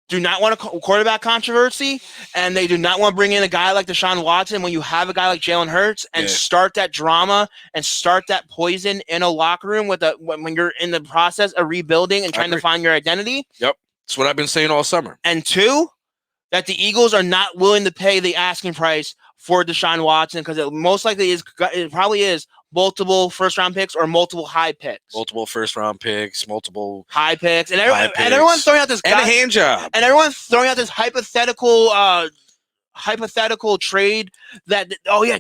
do not want a quarterback controversy, and they do not want to bring in a guy like Deshaun Watson when you have a guy like Jalen Hurts and start that drama and start that poison in a locker room when you're in the process of rebuilding and trying to find your identity. Yep. That's what I've been saying all summer. And 2, that the Eagles are not willing to pay the asking price for Deshaun Watson because it probably is multiple first-round picks or multiple high picks. Multiple first-round picks, multiple high picks. And everyone's throwing out this and a hand job. And everyone's throwing out this hypothetical trade that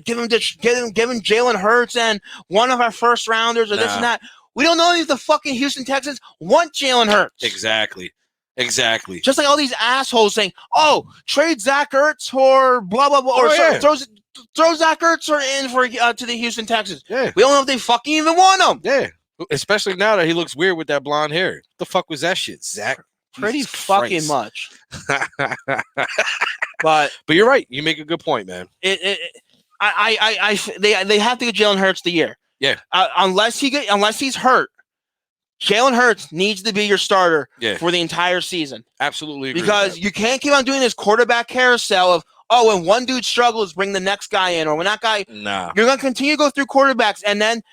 give him Jalen Hurts and one of our first rounders or this and that. We don't know if the fucking Houston Texans want Jalen Hurts. Exactly. Just like all these assholes saying, trade Zach Ertz for blah blah blah, throw Zach Ertz in for to the Houston Texans. Yeah. We don't know if they fucking even want him. Yeah. Especially now that he looks weird with that blonde hair. What the fuck was that shit, Zach? Pretty fucking much. But you're right. You make a good point, man. They have to get Jalen Hurts the year. Yeah. Unless he's hurt, Jalen Hurts needs to be your starter for the entire season. Absolutely agree. Because you can't keep on doing this quarterback carousel of, when one dude struggles, bring the next guy in, or when that guy. Nah. You're gonna continue to go through quarterbacks, and then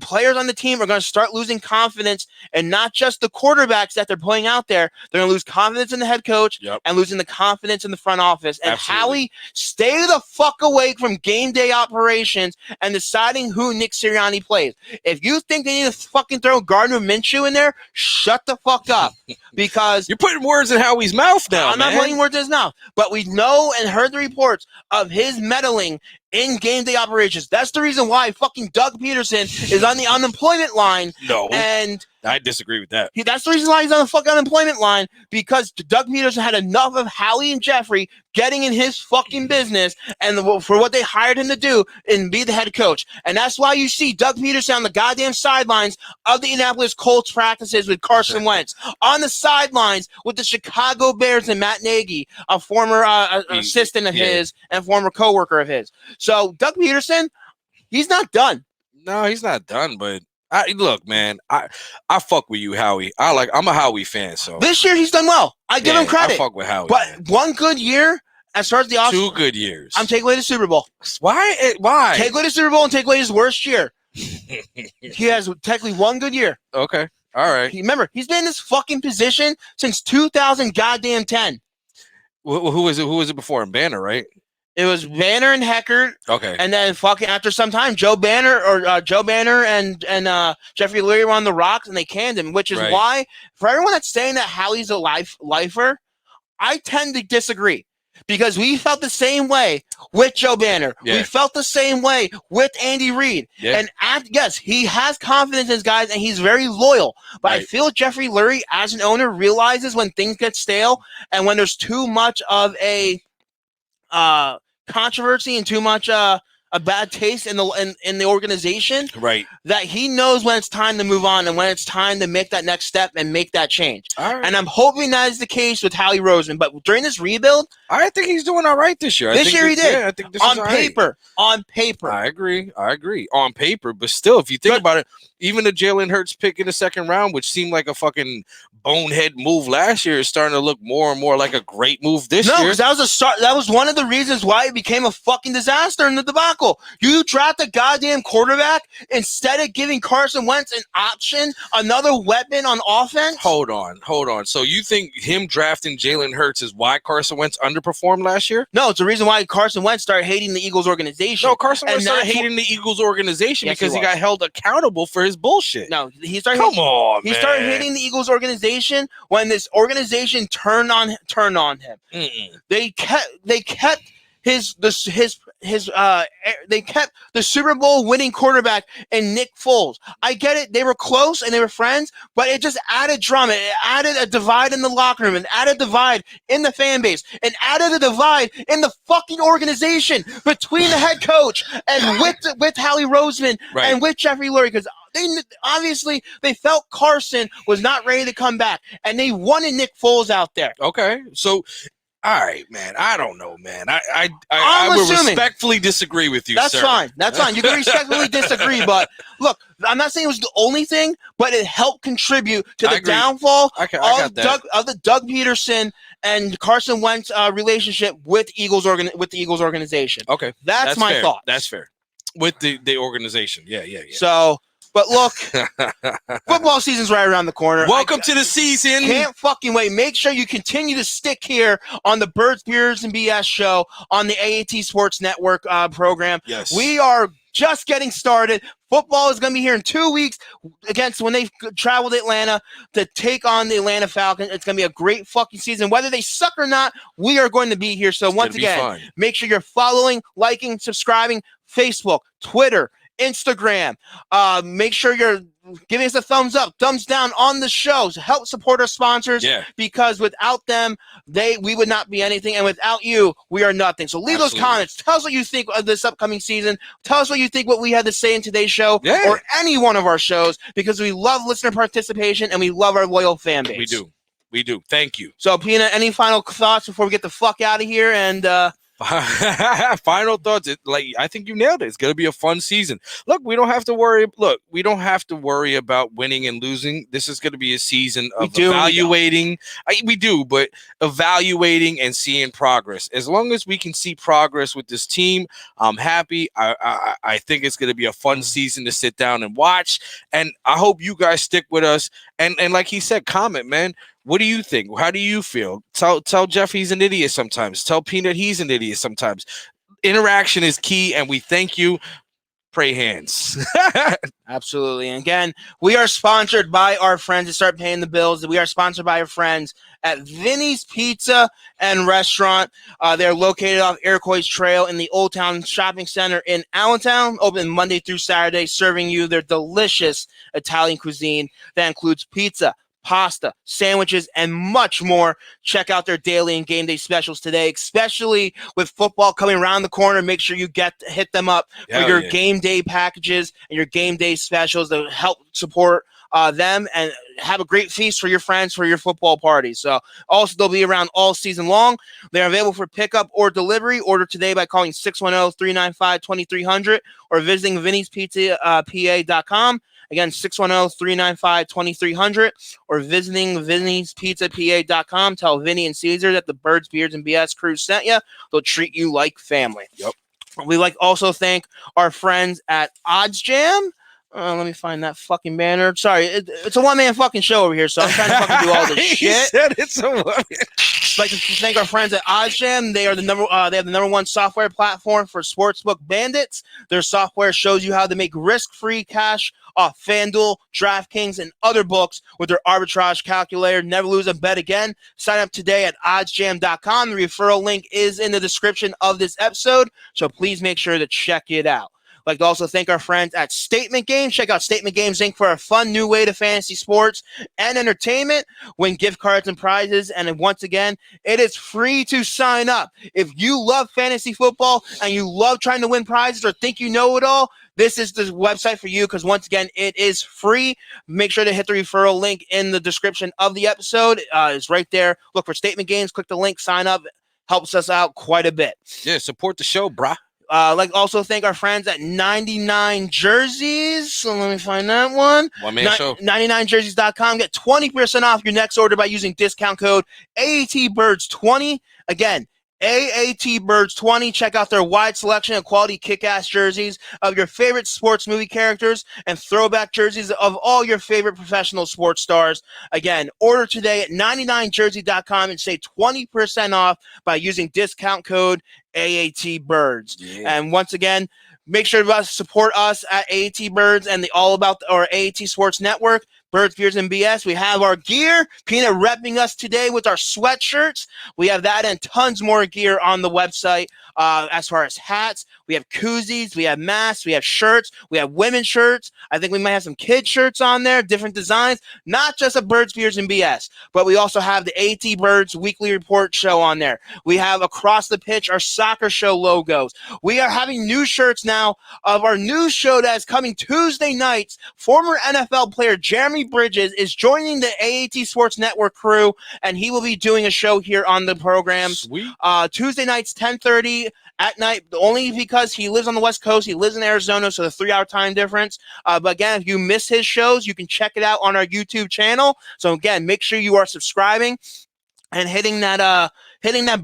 players on the team are going to start losing confidence, and not just the quarterbacks that they're putting out there. They're going to lose confidence in the head coach and losing the confidence in the front office. And Howie, stay the fuck away from game day operations and deciding who Nick Sirianni plays. If you think they need to fucking throw Gardner Minshew in there, shut the fuck up. Because you're putting words in Howie's mouth now. I'm not putting words in his mouth, but we know and heard the reports of his meddling in game day operations. That's the reason why fucking Doug Peterson is on the unemployment line. No, and I disagree with that. That's the reason why he's on the fucking unemployment line, because Doug Peterson had enough of Howie and Jeffrey getting in his fucking business and for what they hired him to do and be the head coach. And that's why you see Doug Peterson on the goddamn sidelines of the Indianapolis Colts practices with Carson Wentz, on the sidelines with the Chicago Bears and Matt Nagy, a former assistant of his and former coworker of his. So Doug Peterson, he's not done. No, he's not done, but look, man, I fuck with you, Howie. I'm a Howie fan, so this year he's done well. I give him credit. I fuck with Howie, but man. One good year as far as the offseason. 2 good years. I'm taking away the Super Bowl. Why? Take away the Super Bowl and take away his worst year. He has technically 1 good year. Okay, all right. Remember, he's been in this fucking position since 2010. Who was it? Who was it before him? Banner, right? It was Banner and Heckert. Okay. And then fucking after some time, Joe Banner and Jeffrey Lurie were on the rocks and they canned him, which is why, for everyone that's saying that Howie's a lifer, I tend to disagree. Because we felt the same way with Joe Banner. Yeah. We felt the same way with Andy Reid. Yeah. And yes, he has confidence in his guys and he's very loyal. But I feel Jeffrey Lurie, as an owner, realizes when things get stale and when there's too much of a controversy and too much a bad taste in the organization, right? That he knows when it's time to move on and when it's time to make that next step and make that change. Right. And I'm hoping that is the case with Howie Roseman. But during this rebuild, I think he's doing all right this year. This year he did. Yeah, I think this on paper. On paper, I agree. On paper, but still, if you think about it, even the Jalen Hurts pick in the second round, which seemed like a fucking bonehead move last year, is starting to look more and more like a great move this year. No, because that was one of the reasons why it became a fucking disaster in the debacle. You draft a goddamn quarterback instead of giving Carson Wentz an option, another weapon on offense. Hold on. So you think him drafting Jalen Hurts is why Carson Wentz underperformed last year? No, it's the reason why Carson Wentz started hating the Eagles organization. No, Carson Wentz started hating the Eagles organization because he got held accountable for his bullshit. No, he started. Come on, he started hating the Eagles organization when this organization turned on him. Mm-mm. They kept they kept the Super Bowl winning quarterback in Nick Foles. I get it. They were close and they were friends, but it just added drama. It added a divide in the locker room. It added a divide in the fan base. It added a divide in the fucking organization between the head coach and with Howie Roseman and with Jeffrey Lurie, because obviously they felt Carson was not ready to come back, and they wanted Nick Foles out there. Okay, so. All right, man. I don't know, man. I I'm will assuming. Respectfully disagree with you, That's sir. fine. That's fine. You can respectfully disagree, but look, I'm not saying it was the only thing, but it helped contribute to the downfall of the Doug Peterson and Carson Wentz relationship with the Eagles organization. Okay, that's my fair. thought. That's fair. With the organization, yeah. So. But look, football season's right around the corner. Welcome to the season. Can't fucking wait. Make sure you continue to stick here on the Birds, Beers, and BS show on the AAT Sports Network program. Yes. We are just getting started. Football is going to be here in 2 weeks when they travel to Atlanta to take on the Atlanta Falcons. It's going to be a great fucking season. Whether they suck or not, we are going to be here. So once again, make sure you're following, liking, subscribing, Facebook, Twitter, Instagram. Make sure you're giving us a thumbs up, thumbs down on the shows. Help support our sponsors because without them, we would not be anything. And without you, we are nothing. So leave those comments. Tell us what you think of this upcoming season. Tell us what you think what we had to say in today's show or any one of our shows because we love listener participation and we love our loyal fan base. We do. Thank you. So, Peanut, any final thoughts before we get the fuck out of here? And final thoughts. I think you nailed it. It's going to be a fun season. Look, we don't have to worry. We don't have to worry about winning and losing. This is going to be a season of evaluating. We do, but evaluating and seeing progress. As long as we can see progress with this team, I'm happy. I think it's going to be a fun season to sit down and watch. And I hope you guys stick with us. And like he said, comment, man. What do you think? How do you feel? Tell Jeff he's an idiot sometimes. Tell Peanut he's an idiot sometimes. Interaction is key, and we thank you. Pray hands. Absolutely. And again, we are sponsored by our friends to start paying the bills. We are sponsored by our friends at Vinny's Pizza and Restaurant. They're located off Iroquois Trail in the Old Town Shopping Center in Allentown, open Monday through Saturday, serving you their delicious Italian cuisine that includes pizza, pasta, sandwiches, and much more. Check out their daily and game day specials today, especially with football coming around the corner. Make sure you hit them up for your game day packages and your game day specials to help support them and have a great feast for your friends for your football party. So also they'll be around all season long. They're available for pickup or delivery. Order today by calling 610-395-2300 or visiting vinnyspizza.pa.com. Again, 610-395-2300 or visiting vinnyspizza.pa.com. Tell Vinny and Caesar that the Birds, Beards, and BS crew sent you. They'll treat you like family. Yep. We also thank our friends at Odds Jam. Let me find that fucking banner. Sorry, it's a one-man fucking show over here, so I'm trying to fucking do all this shit. He said it's a one-man. I'd like to thank our friends at OddsJam. They are they have the number one software platform for sportsbook bandits. Their software shows you how to make risk-free cash off FanDuel, DraftKings, and other books with their Arbitrage Calculator. Never lose a bet again. Sign up today at oddsjam.com. The referral link is in the description of this episode, so please make sure to check it out. I'd like to also thank our friends at Statement Games. Check out Statement Games Inc. for a fun new way to fantasy sports and entertainment. Win gift cards and prizes. And once again, it is free to sign up. If you love fantasy football and you love trying to win prizes or think you know it all, this is the website for you because, once again, it is free. Make sure to hit the referral link in the description of the episode. It's right there. Look for Statement Games. Click the link. Sign up. Helps us out quite a bit. Yeah, support the show, brah. Like also thank our friends at 99 Jerseys. So let me find that one. One man show. 99jerseys.com. Get 20% off your next order by using discount code AATBirds20. Again, AATBirds20. Check out their wide selection of quality kick-ass jerseys of your favorite sports movie characters and throwback jerseys of all your favorite professional sports stars. Again, order today at 99jersey.com and save 20% off by using discount code AATBirds. Yeah. And once again, make sure to support us at AATBirds and the AAT Sports Network Birds, Beers, and BS. We have our gear. Peanut repping us today with our sweatshirts. We have that and tons more gear on the website. As far as hats, we have koozies, we have masks, we have shirts, we have women's shirts. I think we might have some kid shirts on there, different designs, not just a Birds, Beers, and BS, but we also have the AATBirds weekly report show on there. We have Across the Pitch, our soccer show logos. We are having new shirts now of our news show that is coming Tuesday nights. Former NFL player Jeremy Bridges is joining the AAT Sports Network crew, and he will be doing a show here on the program. Sweet. Tuesday nights, 10:30 at night, only because he lives on the West Coast. He lives in Arizona, so the 3-hour time difference. But again, if you miss his shows, you can check it out on our YouTube channel. So again, make sure you are subscribing and hitting that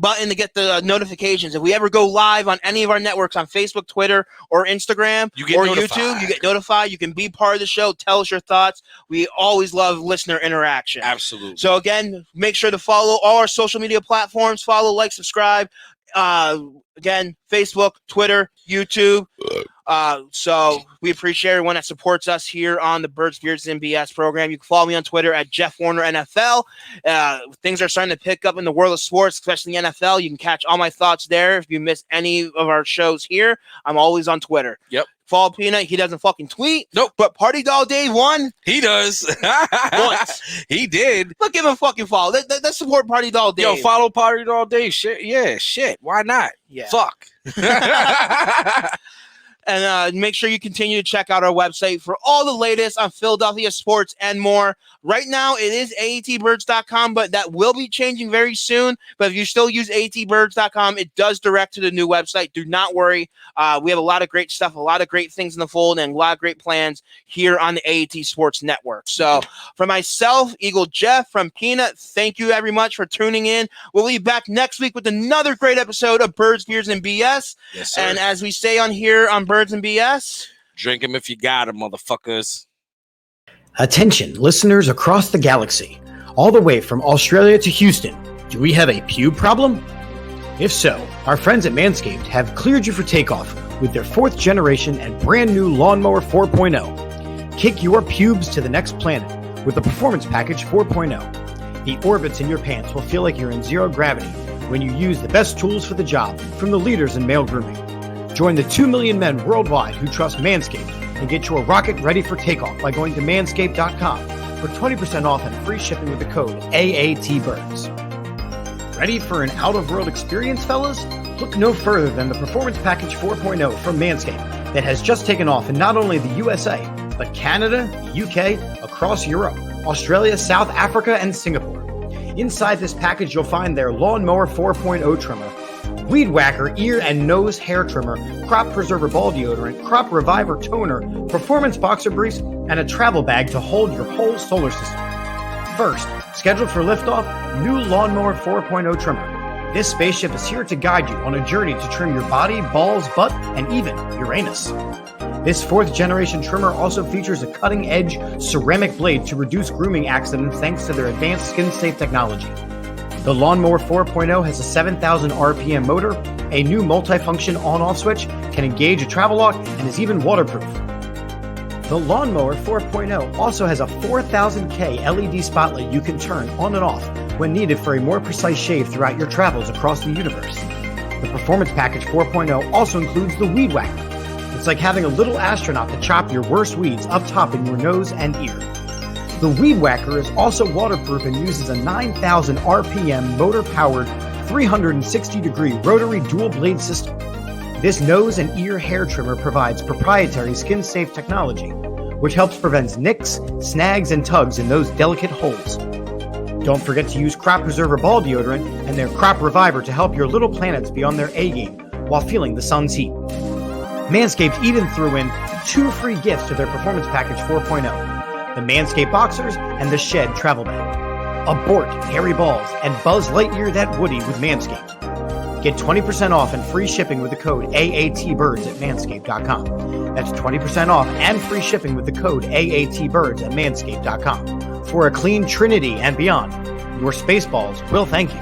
button to get the notifications. If we ever go live on any of our networks on Facebook, Twitter, or Instagram, or YouTube, you get notified. You can be part of the show. Tell us your thoughts. We always love listener interaction. Absolutely. So again, make sure to follow all our social media platforms. Follow, like, subscribe. Again, Facebook, Twitter, YouTube. So we appreciate everyone that supports us here on the Birds, Beards, and BS program. You can follow me on Twitter at Jeff Warner NFL. Things are starting to pick up in the world of sports, especially the NFL. You can catch all my thoughts there. If you miss any of our shows here, I'm always on Twitter. Yep. Follow Peanut. He doesn't fucking tweet. Nope. But Party Doll Dave won. He does. Once. He did. Look, give him a fucking follow. Let's support Party Doll Dave. Yo, follow Party Doll Dave. Shit. Yeah, shit. Why not? Yeah. Fuck. And make sure you continue to check out our website for all the latest on Philadelphia sports and more. Right now, it is AATBirds.com, but that will be changing very soon. But if you still use AATBirds.com, it does direct to the new website. Do not worry. We have a lot of great stuff, a lot of great things in the fold, and a lot of great plans here on the AAT Sports Network. So for myself, Eagle Jeff, from Peanut, thank you very much for tuning in. We'll be back next week with another great episode of Birds, Beers, and BS. Yes, sir. And as we say on here on Birds and BS, drink them if you got them, motherfuckers. Attention, listeners across the galaxy, all the way from Australia to Houston. Do we have a pube problem? If so, our friends at Manscaped have cleared you for takeoff with their 4th generation and brand new Lawnmower 4.0. Kick your pubes to the next planet with the Performance Package 4.0. The orbits in your pants will feel like you're in zero gravity when you use the best tools for the job from the leaders in male grooming. Join the 2 million men worldwide who trust Manscaped and get your rocket ready for takeoff by going to manscaped.com for 20% off and free shipping with the code AATBirds. Ready for an out-of-world experience, fellas? Look no further than the Performance Package 4.0 from Manscaped that has just taken off in not only the USA, but Canada, the UK, across Europe, Australia, South Africa, and Singapore. Inside this package, you'll find their Lawnmower 4.0 trimmer, Weed Whacker ear and nose hair trimmer, Crop Preserver ball deodorant, Crop Reviver toner, Performance boxer briefs, and a travel bag to hold your whole solar system. First, scheduled for liftoff, new Lawnmower 4.0 trimmer. This spaceship is here to guide you on a journey to trim your body, balls, butt, and even Uranus. This 4th generation trimmer also features a cutting-edge ceramic blade to reduce grooming accidents thanks to their advanced skin-safe technology. The Lawnmower 4.0 has a 7,000 RPM motor, a new multifunction on-off switch, can engage a travel lock, and is even waterproof. The Lawnmower 4.0 also has a 4000K LED spotlight you can turn on and off when needed for a more precise shave throughout your travels across the universe. The Performance Package 4.0 also includes the Weed Whacker. It's like having a little astronaut to chop your worst weeds up top in your nose and ear. The Weed Whacker is also waterproof and uses a 9,000 RPM motor-powered 360-degree rotary dual-blade system. This nose and ear hair trimmer provides proprietary skin-safe technology, which helps prevent nicks, snags, and tugs in those delicate holes. Don't forget to use Crop Preserver ball deodorant and their Crop Reviver to help your little planets be on their A-game while feeling the sun's heat. Manscaped even threw in 2 free gifts to their Performance Package 4.0. The Manscaped Boxers, and the Shed Travel Bag. Abort hairy balls and Buzz Lightyear that Woody with Manscaped. Get 20% off and free shipping with the code AATBirds at manscaped.com. That's 20% off and free shipping with the code AATBirds at manscaped.com. For a clean trinity and beyond, your Spaceballs will thank you.